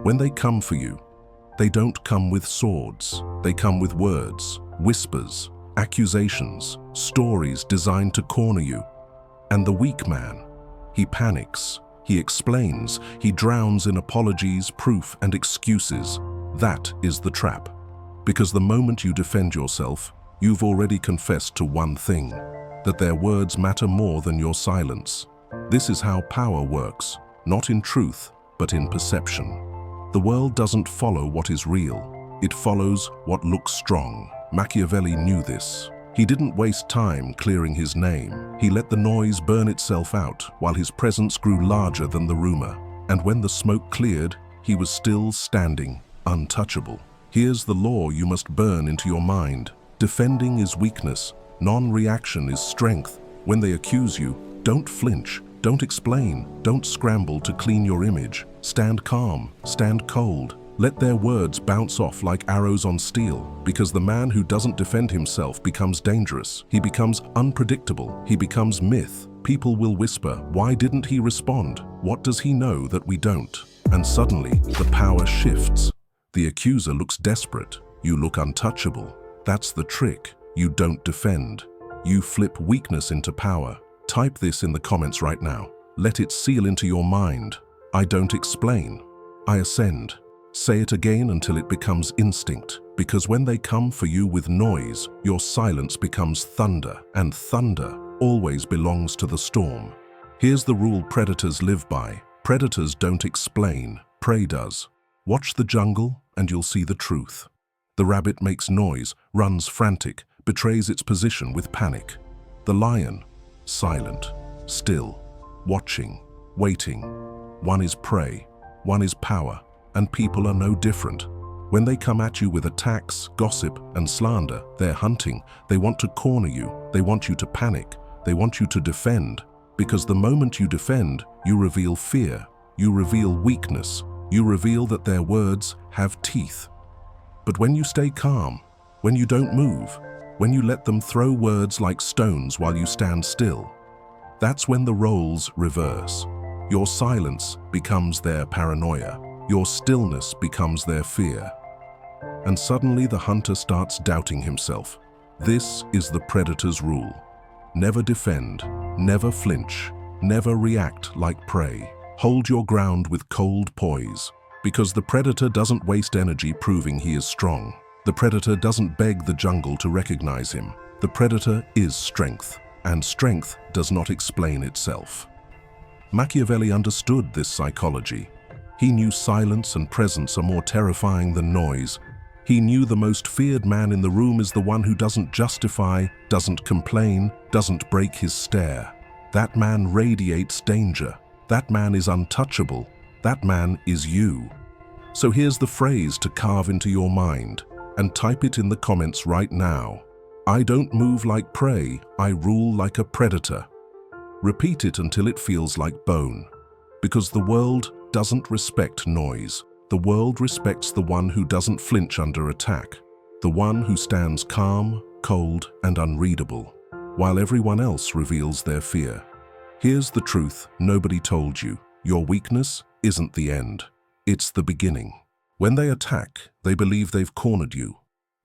When they come for you, they don't come with swords. They come with words, whispers, accusations, stories designed to corner you. And the weak man, he panics, he explains, he drowns in apologies, proof, and excuses. That is the trap. Because the moment you defend yourself, you've already confessed to one thing, that their words matter more than your silence. This is how power works, not in truth, but in perception. The world doesn't follow what is real. It follows what looks strong. Machiavelli knew this. He didn't waste time clearing his name. He let the noise burn itself out while his presence grew larger than the rumor. And when the smoke cleared, he was still standing, untouchable. Here's the law you must burn into your mind. Defending is weakness. Non-reaction is strength. When they accuse you, don't flinch. Don't explain. Don't scramble to clean your image. Stand calm. Stand cold. Let their words bounce off like arrows on steel, because the man who doesn't defend himself becomes dangerous. He becomes unpredictable. He becomes myth. People will whisper, "Why didn't he respond? What does he know that we don't?" And suddenly, the power shifts. The accuser looks desperate. You look untouchable. That's the trick. You don't defend. You flip weakness into power. Type this in the comments right now. Let it seal into your mind. I don't explain. I ascend. Say it again until it becomes instinct, because when they come for you with noise, your silence becomes thunder, and thunder always belongs to the storm. Here's the rule predators live by. Predators don't explain, prey does. Watch the jungle and you'll see the truth. The rabbit makes noise, runs frantic, betrays its position with panic. The lion, silent, still, watching, waiting. One is prey, one is power. And people are no different. When they come at you with attacks, gossip, and slander, they're hunting. They want to corner you. They want you to panic. They want you to defend. Because the moment you defend, you reveal fear. You reveal weakness. You reveal that their words have teeth. But when you stay calm, when you don't move, when you let them throw words like stones while you stand still, that's when the roles reverse. Your silence becomes their paranoia. Your stillness becomes their fear. And suddenly the hunter starts doubting himself. This is the predator's rule. Never defend, never flinch, never react like prey. Hold your ground with cold poise, because the predator doesn't waste energy proving he is strong. The predator doesn't beg the jungle to recognize him. The predator is strength, and strength does not explain itself. Machiavelli understood this psychology. He knew silence and presence are more terrifying than noise. He knew the most feared man in the room is the one who doesn't justify, doesn't complain, doesn't break his stare. That man radiates danger. That man is untouchable. That man is you. So here's the phrase to carve into your mind, and type it in the comments right now. I don't move like prey, I rule like a predator. Repeat it until it feels like bone. Because the world doesn't respect noise. The world respects the one who doesn't flinch under attack, the one who stands calm, cold, and unreadable, while everyone else reveals their fear. Here's the truth nobody told you. Your weakness isn't the end. It's the beginning. When they attack, they believe they've cornered you.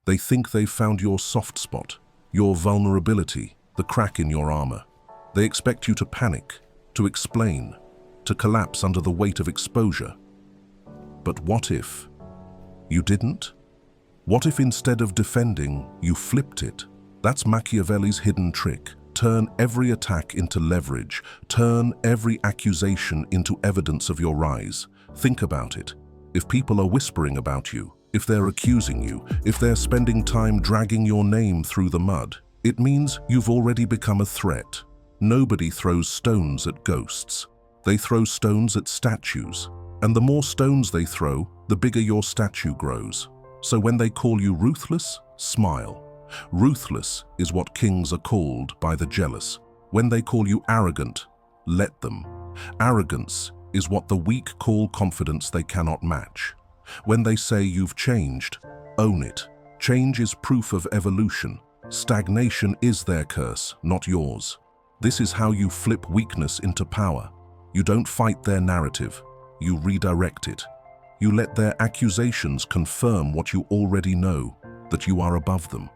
They think they've found your soft spot, your vulnerability, the crack in your armor. They expect you to panic, to explain, to collapse under the weight of exposure. But what if you didn't? What if instead of defending, you flipped it? That's Machiavelli's hidden trick. Turn every attack into leverage. Turn every accusation into evidence of your rise. Think about it. If people are whispering about you, if they're accusing you, if they're spending time dragging your name through the mud, it means you've already become a threat. Nobody throws stones at ghosts. They throw stones at statues, and the more stones they throw, the bigger your statue grows. So when they call you ruthless, smile. Ruthless is what kings are called by the jealous. When they call you arrogant, let them. Arrogance is what the weak call confidence they cannot match. When they say you've changed, own it. Change is proof of evolution. Stagnation is their curse, not yours. This is how you flip weakness into power. You don't fight their narrative, you redirect it. You let their accusations confirm what you already know, that you are above them.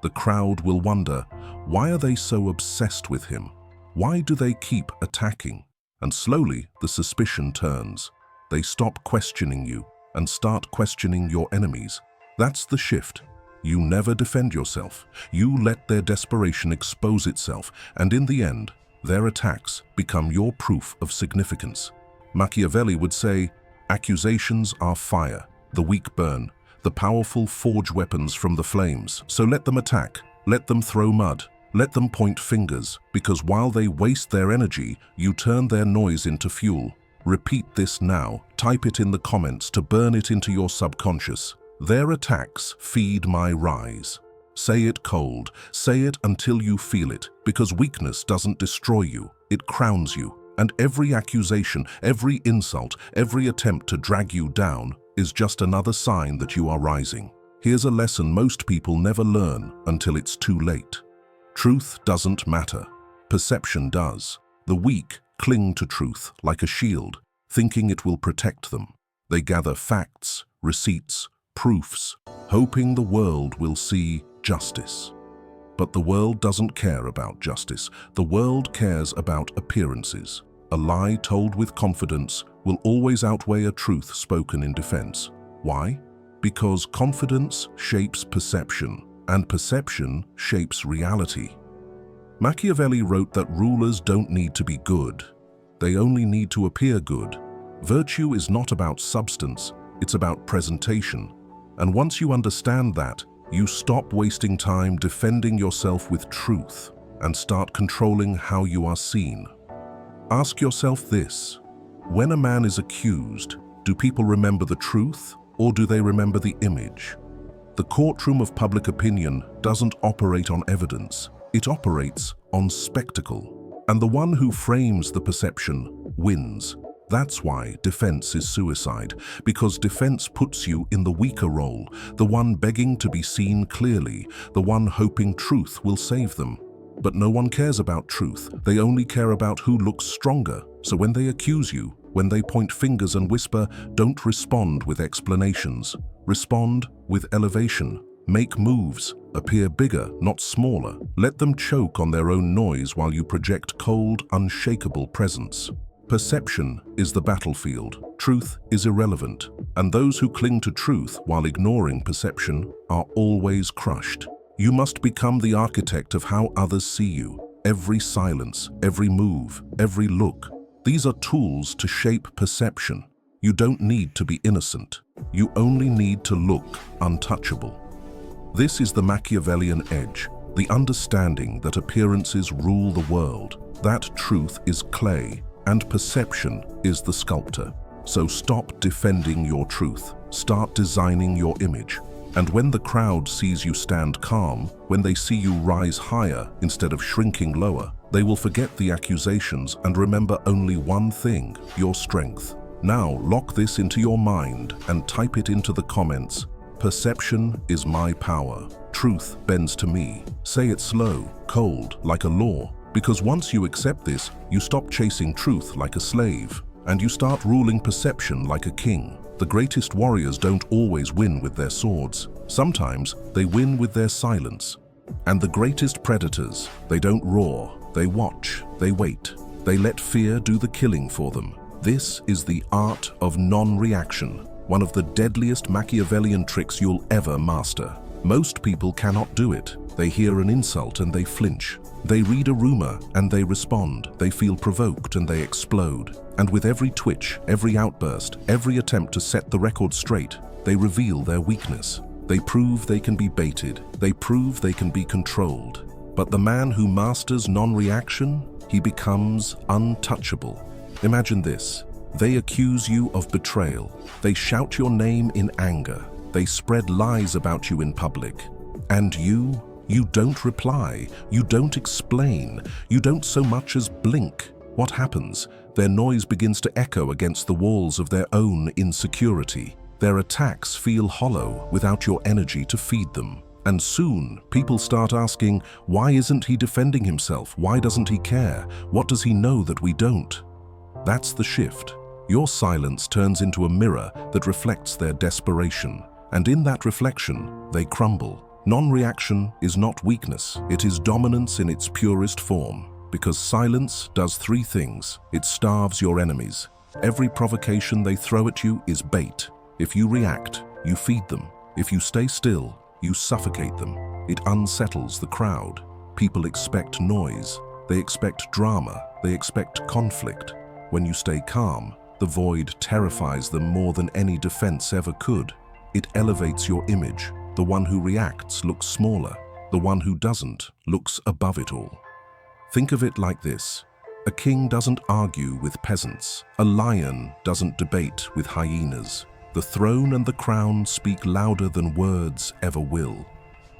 The crowd will wonder, why are they so obsessed with him? Why do they keep attacking? And slowly the suspicion turns. They stop questioning you and start questioning your enemies. That's the shift. You never defend yourself. You let their desperation expose itself, and in the end, their attacks become your proof of significance. Machiavelli would say, accusations are fire, the weak burn, the powerful forge weapons from the flames. So let them attack, let them throw mud, let them point fingers, because while they waste their energy, you turn their noise into fuel. Repeat this now, type it in the comments to burn it into your subconscious. Their attacks feed my rise. Say it cold, say it until you feel it, because weakness doesn't destroy you, it crowns you. And every accusation, every insult, every attempt to drag you down is just another sign that you are rising. Here's a lesson most people never learn until it's too late. Truth doesn't matter. Perception does. The weak cling to truth like a shield, thinking it will protect them. They gather facts, receipts, proofs, hoping the world will see justice. But the world doesn't care about justice. The world cares about appearances. A lie told with confidence will always outweigh a truth spoken in defense. Why? Because confidence shapes perception, and perception shapes reality. Machiavelli wrote that rulers don't need to be good. They only need to appear good. Virtue is not about substance, it's about presentation. And once you understand that, you stop wasting time defending yourself with truth and start controlling how you are seen. Ask yourself this: when a man is accused, do people remember the truth or do they remember the image? The courtroom of public opinion doesn't operate on evidence, it operates on spectacle. And the one who frames the perception wins. That's why defense is suicide, because defense puts you in the weaker role, the one begging to be seen clearly, the one hoping truth will save them. But no one cares about truth, they only care about who looks stronger. So when they accuse you, when they point fingers and whisper, don't respond with explanations. Respond with elevation. Make moves. Appear bigger, not smaller. Let them choke on their own noise while you project cold, unshakable presence. Perception is the battlefield. Truth is irrelevant. And those who cling to truth while ignoring perception are always crushed. You must become the architect of how others see you. Every silence, every move, every look. These are tools to shape perception. You don't need to be innocent. You only need to look untouchable. This is the Machiavellian edge, the understanding that appearances rule the world, that truth is clay, and perception is the sculptor. So stop defending your truth. Start designing your image. And when the crowd sees you stand calm, when they see you rise higher instead of shrinking lower, they will forget the accusations and remember only one thing: your strength. Now lock this into your mind and type it into the comments. Perception is my power. Truth bends to me. Say it slow, cold, like a law. Because once you accept this, you stop chasing truth like a slave, and you start ruling perception like a king. The greatest warriors don't always win with their swords. Sometimes they win with their silence. And the greatest predators, they don't roar, they watch, they wait. They let fear do the killing for them. This is the art of non-reaction, one of the deadliest Machiavellian tricks you'll ever master. Most people cannot do it. They hear an insult and they flinch. They read a rumor and they respond. They feel provoked and they explode. And with every twitch, every outburst, every attempt to set the record straight, they reveal their weakness. They prove they can be baited. They prove they can be controlled. But the man who masters non-reaction, he becomes untouchable. Imagine this. They accuse you of betrayal. They shout your name in anger. They spread lies about you in public. And you don't reply. You don't explain. You don't so much as blink. What happens? Their noise begins to echo against the walls of their own insecurity. Their attacks feel hollow without your energy to feed them. And soon, people start asking, why isn't he defending himself? Why doesn't he care? What does he know that we don't? That's the shift. Your silence turns into a mirror that reflects their desperation, and in that reflection, they crumble. Non-reaction is not weakness, it is dominance in its purest form, because silence does three things. It starves your enemies. Every provocation they throw at you is bait. If you react, you feed them. If you stay still, you suffocate them. It unsettles the crowd. People expect noise. They expect drama. They expect conflict. When you stay calm, the void terrifies them more than any defense ever could. It elevates your image. The one who reacts looks smaller. The one who doesn't looks above it all. Think of it like this. A king doesn't argue with peasants. A lion doesn't debate with hyenas. The throne and the crown speak louder than words ever will.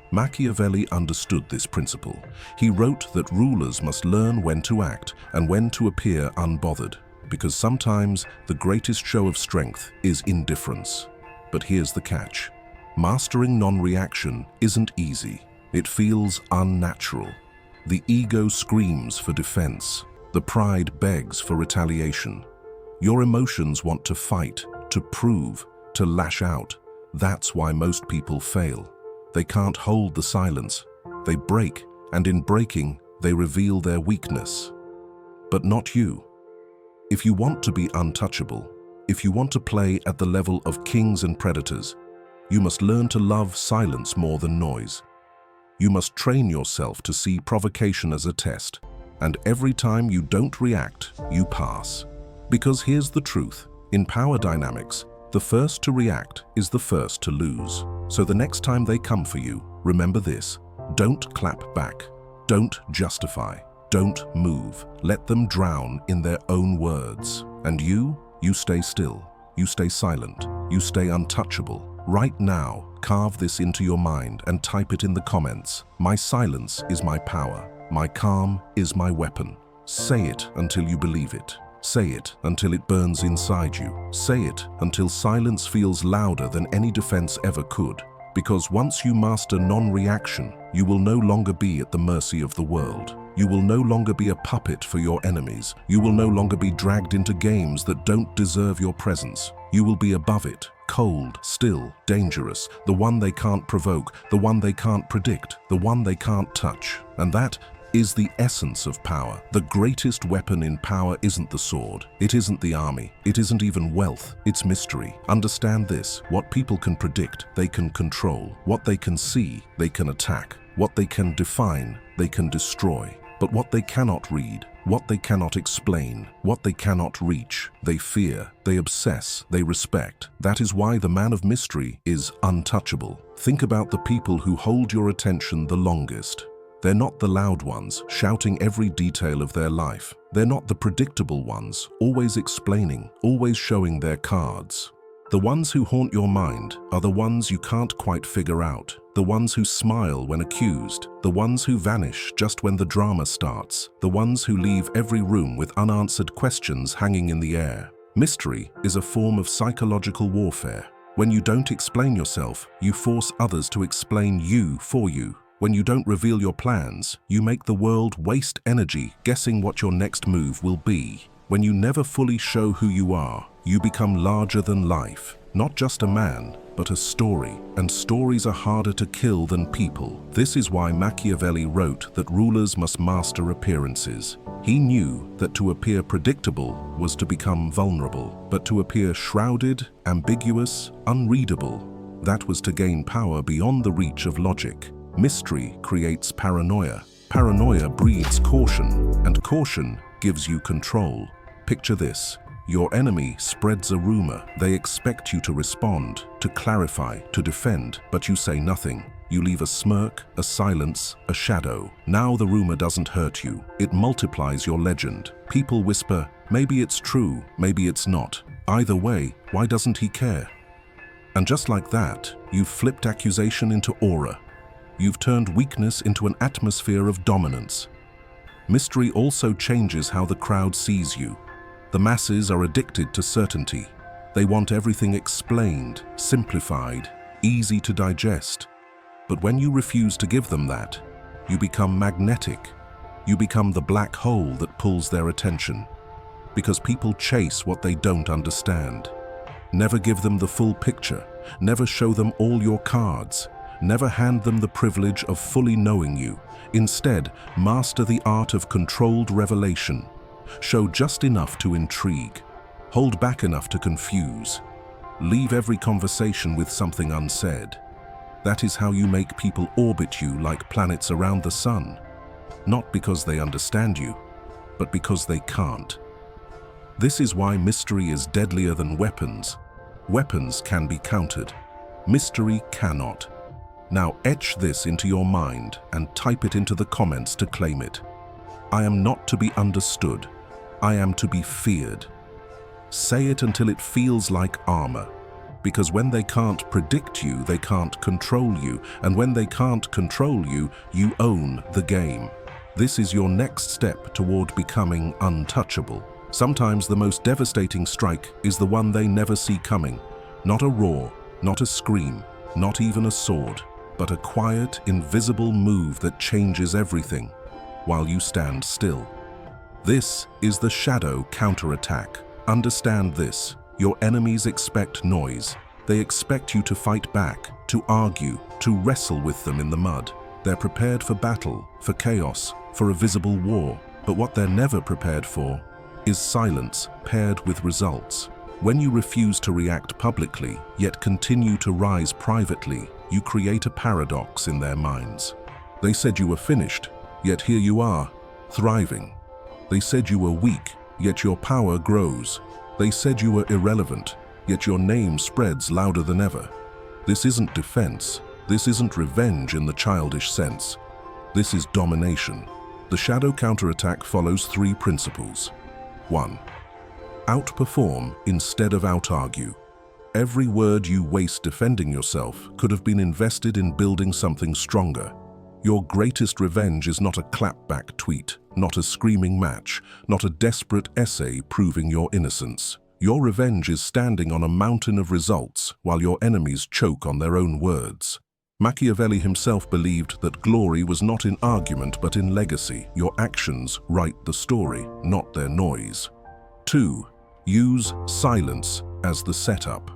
Machiavelli understood this principle. He wrote that rulers must learn when to act and when to appear unbothered, because sometimes the greatest show of strength is indifference. But here's the catch. Mastering non-reaction isn't easy. It feels unnatural. The ego screams for defense. The pride begs for retaliation. Your emotions want to fight, to prove, to lash out. That's why most people fail. They can't hold the silence. They break, and in breaking, they reveal their weakness. But not you. If you want to be untouchable, if you want to play at the level of kings and predators, you must learn to love silence more than noise. You must train yourself to see provocation as a test, and every time you don't react, you pass. Because here's the truth. In power dynamics, the first to react is the first to lose. So the next time they come for you, remember this. Don't clap back. Don't justify. Don't move. Let them drown in their own words. And you stay still. You stay silent. You stay untouchable. Right now, carve this into your mind and type it in the comments. My silence is my power. My calm is my weapon. Say it until you believe it. Say it until it burns inside you. Say it until silence feels louder than any defense ever could. Because once you master non-reaction, you will no longer be at the mercy of the world. You will no longer be a puppet for your enemies. You will no longer be dragged into games that don't deserve your presence. You will be above it, cold, still, dangerous, the one they can't provoke, the one they can't predict, the one they can't touch. And that is the essence of power. The greatest weapon in power isn't the sword. It isn't the army. It isn't even wealth. It's mystery. Understand this. What people can predict, they can control. What they can see, they can attack. What they can define, they can destroy. But what they cannot read, what they cannot explain, what they cannot reach, they fear, they obsess, they respect. That is why the man of mystery is untouchable. Think about the people who hold your attention the longest. They're not the loud ones, shouting every detail of their life. They're not the predictable ones, always explaining, always showing their cards. The ones who haunt your mind are the ones you can't quite figure out. The ones who smile when accused. The ones who vanish just when the drama starts. The ones who leave every room with unanswered questions hanging in the air. Mystery is a form of psychological warfare. When you don't explain yourself, you force others to explain you for you. When you don't reveal your plans, you make the world waste energy guessing what your next move will be. When you never fully show who you are, you become larger than life. Not just a man, but a story. And stories are harder to kill than people. This is why Machiavelli wrote that rulers must master appearances. He knew that to appear predictable was to become vulnerable, but to appear shrouded, ambiguous, unreadable, that was to gain power beyond the reach of logic. Mystery creates paranoia. Paranoia breeds caution, and caution gives you control. Picture this. Your enemy spreads a rumor. They expect you to respond, to clarify, to defend, but you say nothing. You leave a smirk, a silence, a shadow. Now the rumor doesn't hurt you. It multiplies your legend. People whisper, maybe it's true, maybe it's not. Either way, why doesn't he care? And just like that, you've flipped accusation into aura. You've turned weakness into an atmosphere of dominance. Mystery also changes how the crowd sees you. The masses are addicted to certainty. They want everything explained, simplified, easy to digest. But when you refuse to give them that, you become magnetic. You become the black hole that pulls their attention. Because people chase what they don't understand. Never give them the full picture. Never show them all your cards. Never hand them the privilege of fully knowing you. Instead, master the art of controlled revelation. Show just enough to intrigue. Hold back enough to confuse. Leave every conversation with something unsaid. That is how you make people orbit you like planets around the sun. Not because they understand you, but because they can't. This is why mystery is deadlier than weapons. Weapons can be countered. Mystery cannot. Now etch this into your mind and type it into the comments to claim it. I am not to be understood. I am to be feared. Say it until it feels like armor. Because when they can't predict you, they can't control you. And when they can't control you, you own the game. This is your next step toward becoming untouchable. Sometimes the most devastating strike is the one they never see coming. Not a roar, not a scream, not even a sword, but a quiet, invisible move that changes everything while you stand still. This is the shadow counterattack. Understand this. Your enemies expect noise. They expect you to fight back, to argue, to wrestle with them in the mud. They're prepared for battle, for chaos, for a visible war. But what they're never prepared for is silence paired with results. When you refuse to react publicly, yet continue to rise privately, you create a paradox in their minds. They said you were finished, yet here you are, thriving. They said you were weak, yet your power grows. They said you were irrelevant, yet your name spreads louder than ever. This isn't defense. This isn't revenge in the childish sense. This is domination. The shadow counterattack follows 3 principles. 1. Outperform instead of out-argue. Every word you waste defending yourself could have been invested in building something stronger. Your greatest revenge is not a clapback tweet, not a screaming match, not a desperate essay proving your innocence. Your revenge is standing on a mountain of results while your enemies choke on their own words. Machiavelli himself believed that glory was not in argument but in legacy. Your actions write the story, not their noise. 2. Use silence as the setup.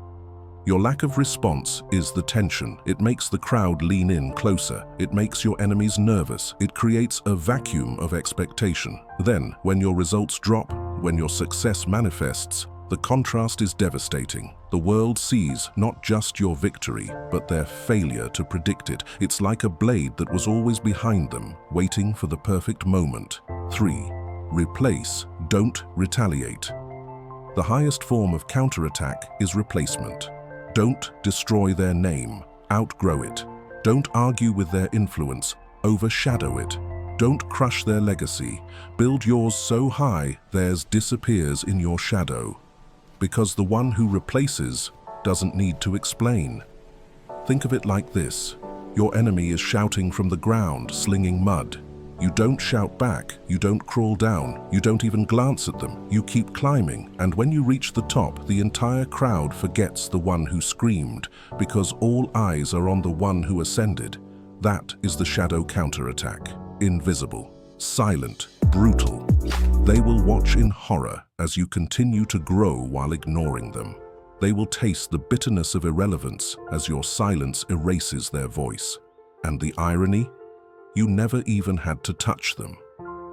Your lack of response is the tension. It makes the crowd lean in closer. It makes your enemies nervous. It creates a vacuum of expectation. Then, when your results drop, when your success manifests, the contrast is devastating. The world sees not just your victory, but their failure to predict it. It's like a blade that was always behind them, waiting for the perfect moment. 3. Replace, don't retaliate. The highest form of counterattack is replacement. Don't destroy their name, outgrow it. Don't argue with their influence, overshadow it. Don't crush their legacy. Build yours so high theirs disappears in your shadow. Because the one who replaces doesn't need to explain. Think of it like this. Your enemy is shouting from the ground, slinging mud. You don't shout back, you don't crawl down, you don't even glance at them. You keep climbing, and when you reach the top, the entire crowd forgets the one who screamed, because all eyes are on the one who ascended. That is the shadow counterattack. Invisible, silent, brutal. They will watch in horror as you continue to grow while ignoring them. They will taste the bitterness of irrelevance as your silence erases their voice. And the irony? You never even had to touch them.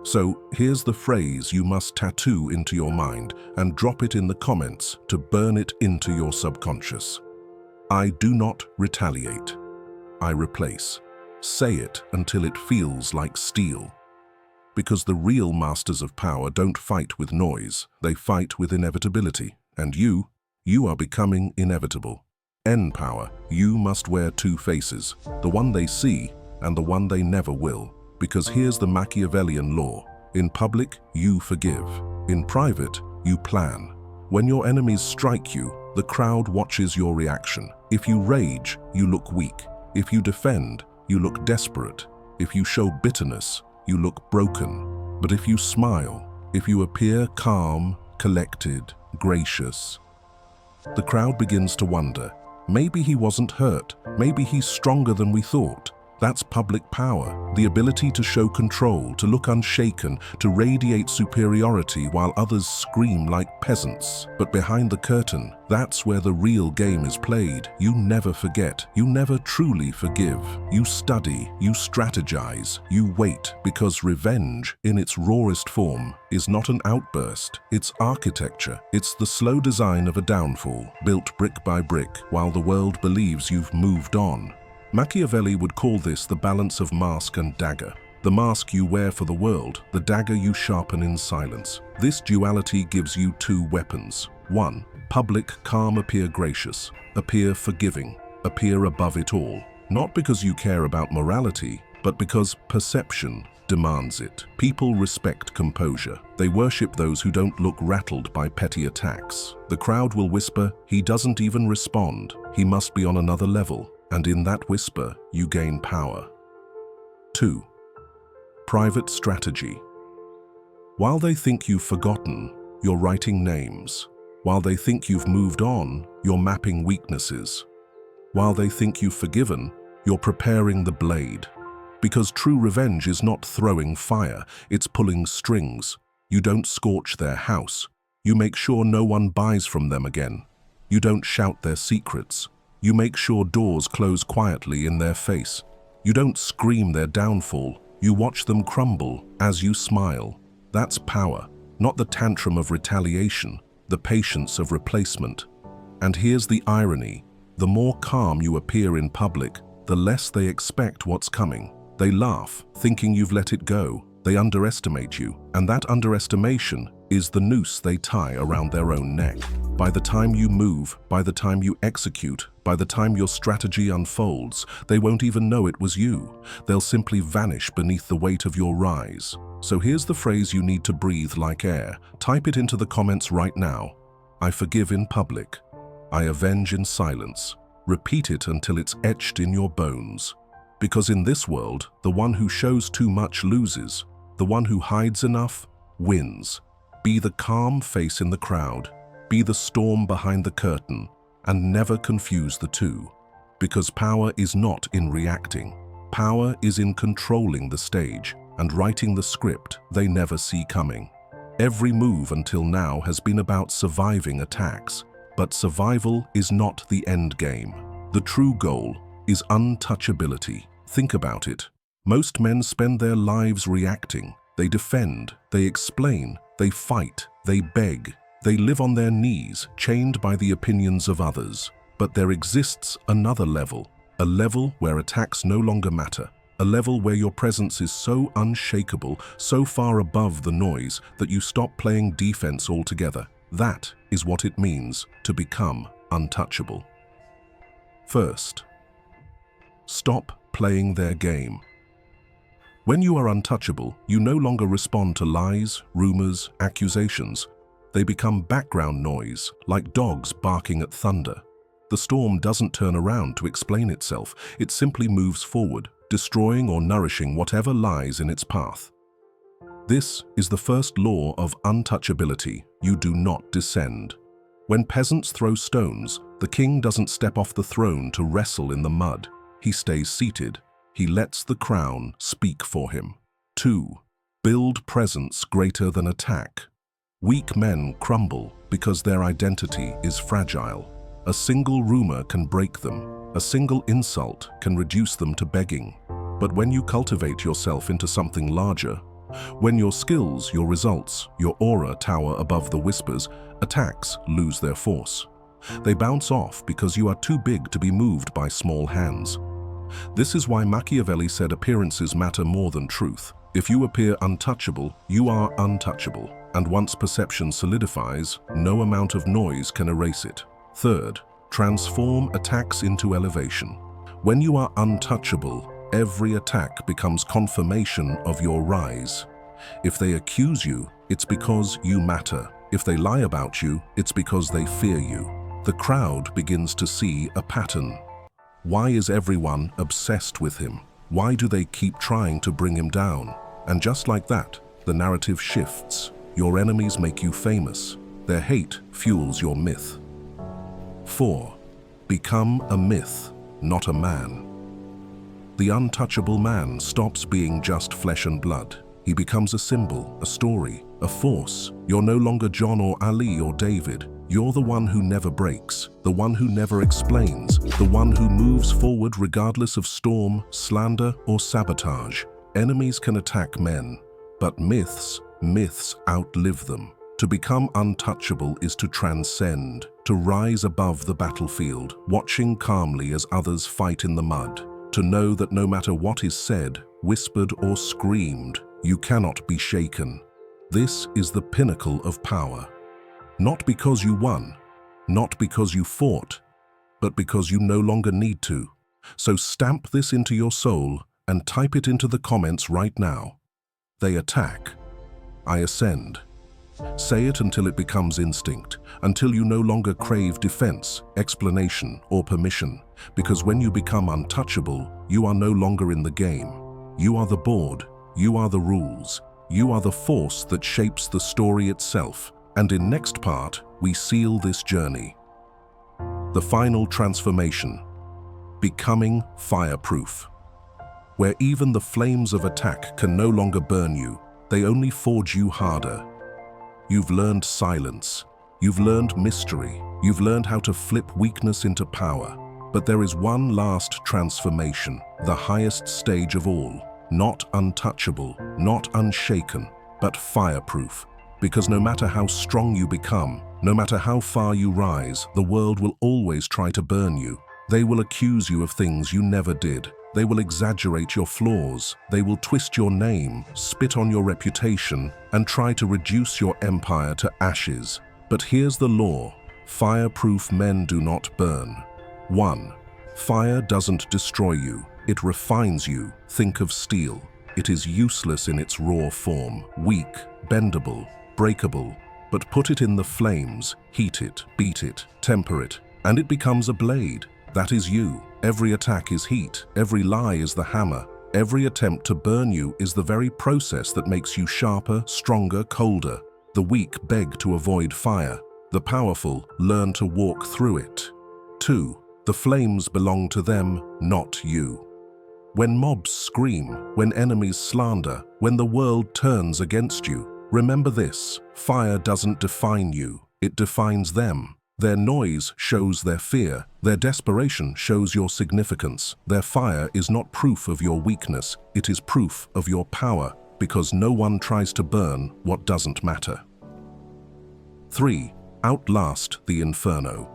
So here's the phrase you must tattoo into your mind and drop it in the comments to burn it into your subconscious. I do not retaliate. I replace. Say it until it feels like steel. Because the real masters of power don't fight with noise, they fight with inevitability. And you are becoming inevitable. N power, you must wear 2 faces, the one they see and the one they never will. Because here's the Machiavellian law. In public, you forgive. In private, you plan. When your enemies strike you, the crowd watches your reaction. If you rage, you look weak. If you defend, you look desperate. If you show bitterness, you look broken. But if you smile, if you appear calm, collected, gracious, the crowd begins to wonder, maybe he wasn't hurt, maybe he's stronger than we thought. That's public power, the ability to show control, to look unshaken, to radiate superiority while others scream like peasants. But behind the curtain, that's where the real game is played. You never forget. You never truly forgive. You study, you strategize, you wait, because revenge, in its rawest form, is not an outburst. It's architecture. It's the slow design of a downfall, built brick by brick, while the world believes you've moved on. Machiavelli would call this the balance of mask and dagger. The mask you wear for the world, the dagger you sharpen in silence. This duality gives you two weapons. One, public calm, appear gracious, appear forgiving, appear above it all. Not because you care about morality, but because perception demands it. People respect composure. They worship those who don't look rattled by petty attacks. The crowd will whisper, "He doesn't even respond. He must be on another level." And in that whisper, you gain power. 2. Private strategy. While they think you've forgotten, you're writing names. While they think you've moved on, you're mapping weaknesses. While they think you've forgiven, you're preparing the blade. Because true revenge is not throwing fire, it's pulling strings. You don't scorch their house. You make sure no one buys from them again. You don't shout their secrets. You make sure doors close quietly in their face. You don't scream their downfall. You watch them crumble as you smile. That's power, not the tantrum of retaliation, the patience of replacement. And here's the irony. The more calm you appear in public, the less they expect what's coming. They laugh, thinking you've let it go. They underestimate you, and that underestimation is the noose they tie around their own neck. By the time you move, by the time you execute, by the time your strategy unfolds, they won't even know it was you. They'll simply vanish beneath the weight of your rise. So here's the phrase you need to breathe like air. Type it into the comments right now. I forgive in public. I avenge in silence. Repeat it until it's etched in your bones. Because in this world, the one who shows too much loses. The one who hides enough wins. Be the calm face in the crowd. Be the storm behind the curtain, and never confuse the two. Because power is not in reacting. Power is in controlling the stage and writing the script they never see coming. Every move until now has been about surviving attacks, but survival is not the end game. The true goal is untouchability. Think about it. Most men spend their lives reacting. They defend, they explain, they fight, they beg. They live on their knees, chained by the opinions of others. But there exists another level, a level where attacks no longer matter, a level where your presence is so unshakable, so far above the noise that you stop playing defense altogether. That is what it means to become untouchable. First, stop playing their game. When you are untouchable, you no longer respond to lies, rumors, accusations. They become background noise, like dogs barking at thunder. The storm doesn't turn around to explain itself. It simply moves forward, destroying or nourishing whatever lies in its path. This is the first law of untouchability. You do not descend. When peasants throw stones, the king doesn't step off the throne to wrestle in the mud. He stays seated. He lets the crown speak for him. 2. Build presence greater than attack. Weak men crumble because their identity is fragile. A single rumor can break them. A single insult can reduce them to begging. But when you cultivate yourself into something larger, when your skills, your results, your aura tower above the whispers, attacks lose their force. They bounce off because you are too big to be moved by small hands. This is why Machiavelli said appearances matter more than truth. If you appear untouchable, you are untouchable. And once perception solidifies, no amount of noise can erase it. Third, transform attacks into elevation. When you are untouchable, every attack becomes confirmation of your rise. If they accuse you, it's because you matter. If they lie about you, it's because they fear you. The crowd begins to see a pattern. Why is everyone obsessed with him? Why do they keep trying to bring him down? And just like that, the narrative shifts. Your enemies make you famous. Their hate fuels your myth. 4. Become a myth, not a man. The untouchable man stops being just flesh and blood. He becomes a symbol, a story, a force. You're no longer John or Ali or David. You're the one who never breaks, the one who never explains, the one who moves forward regardless of storm, slander, or sabotage. Enemies can attack men, but myths outlive them. To become untouchable is to transcend, to rise above the battlefield, watching calmly as others fight in the mud, to know that no matter what is said, whispered or screamed, you cannot be shaken. This is the pinnacle of power. Not because you won, not because you fought, but because you no longer need to. So stamp this into your soul and type it into the comments right now. They attack. I ascend. Say it until it becomes instinct, until you no longer crave defense, explanation, or permission. Because when you become untouchable, you are no longer in the game. You are the board. You are the rules. You are the force that shapes the story itself. And in next part, we seal this journey. The final transformation. Becoming fireproof. Where even the flames of attack can no longer burn you, they only forge you harder. You've learned silence. You've learned mystery. You've learned how to flip weakness into power. But there is one last transformation, the highest stage of all. Not untouchable, not unshaken, but fireproof. Because no matter how strong you become, no matter how far you rise, the world will always try to burn you. They will accuse you of things you never did. They will exaggerate your flaws. They will twist your name, spit on your reputation, and try to reduce your empire to ashes. But here's the law. Fireproof men do not burn. 1. Fire doesn't destroy you. It refines you. Think of steel. It is useless in its raw form, weak, bendable, breakable. But put it in the flames, heat it, beat it, temper it, and it becomes a blade. That is you. Every attack is heat. Every lie is the hammer. Every attempt to burn you is the very process that makes you sharper, stronger, colder. The weak beg to avoid fire. The powerful learn to walk through it. 2. The flames belong to them, not you. When mobs scream, when enemies slander, when the world turns against you, remember this: fire doesn't define you, it defines them. Their noise shows their fear. Their desperation shows your significance. Their fire is not proof of your weakness, it is proof of your power, because no one tries to burn what doesn't matter. 3. Outlast the inferno.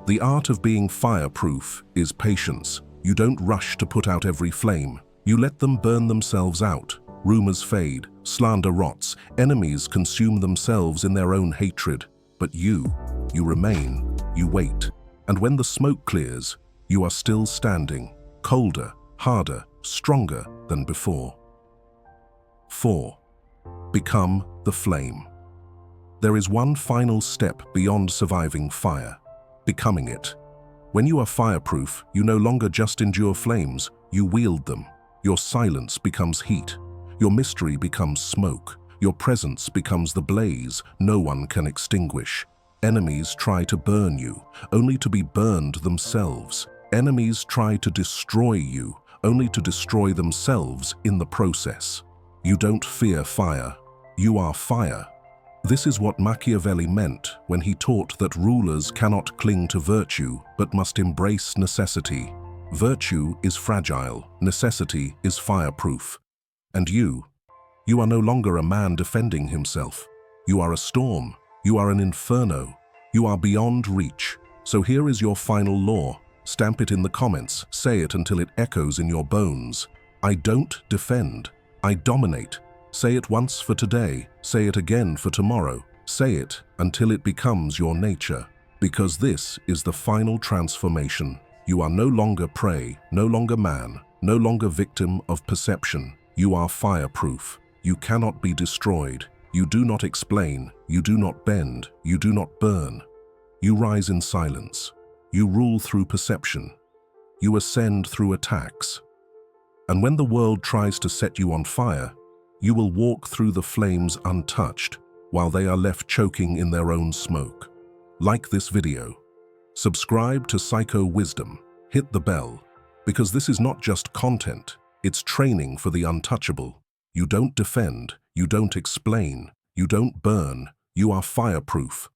The art of being fireproof is patience. You don't rush to put out every flame. You let them burn themselves out. Rumors fade, slander rots, enemies consume themselves in their own hatred. But you remain, you wait. And when the smoke clears, you are still standing, colder, harder, stronger than before. 4. Become the flame. There is one final step beyond surviving fire: becoming it. When you are fireproof, you no longer just endure flames, you wield them. Your silence becomes heat. Your mystery becomes smoke. Your presence becomes the blaze no one can extinguish. Enemies try to burn you, only to be burned themselves. Enemies try to destroy you, only to destroy themselves in the process. You don't fear fire. You are fire. This is what Machiavelli meant when he taught that rulers cannot cling to virtue, but must embrace necessity. Virtue is fragile, necessity is fireproof. And you are no longer a man defending himself. You are a storm. You are an inferno. You are beyond reach. So here is your final law. Stamp it in the comments. Say it until it echoes in your bones. I don't defend. I dominate. Say it once for today. Say it again for tomorrow. Say it until it becomes your nature. Because this is the final transformation. You are no longer prey, no longer man, no longer victim of perception. You are fireproof. You cannot be destroyed. You do not explain. You do not bend. You do not burn. You rise in silence. You rule through perception. You ascend through attacks. And when the world tries to set you on fire, you will walk through the flames untouched, while they are left choking in their own smoke. Like this video. Subscribe to Psycho Wisdom. Hit the bell. Because this is not just content, it's training for the untouchable. You don't defend, you don't explain, you don't burn, you are fireproof.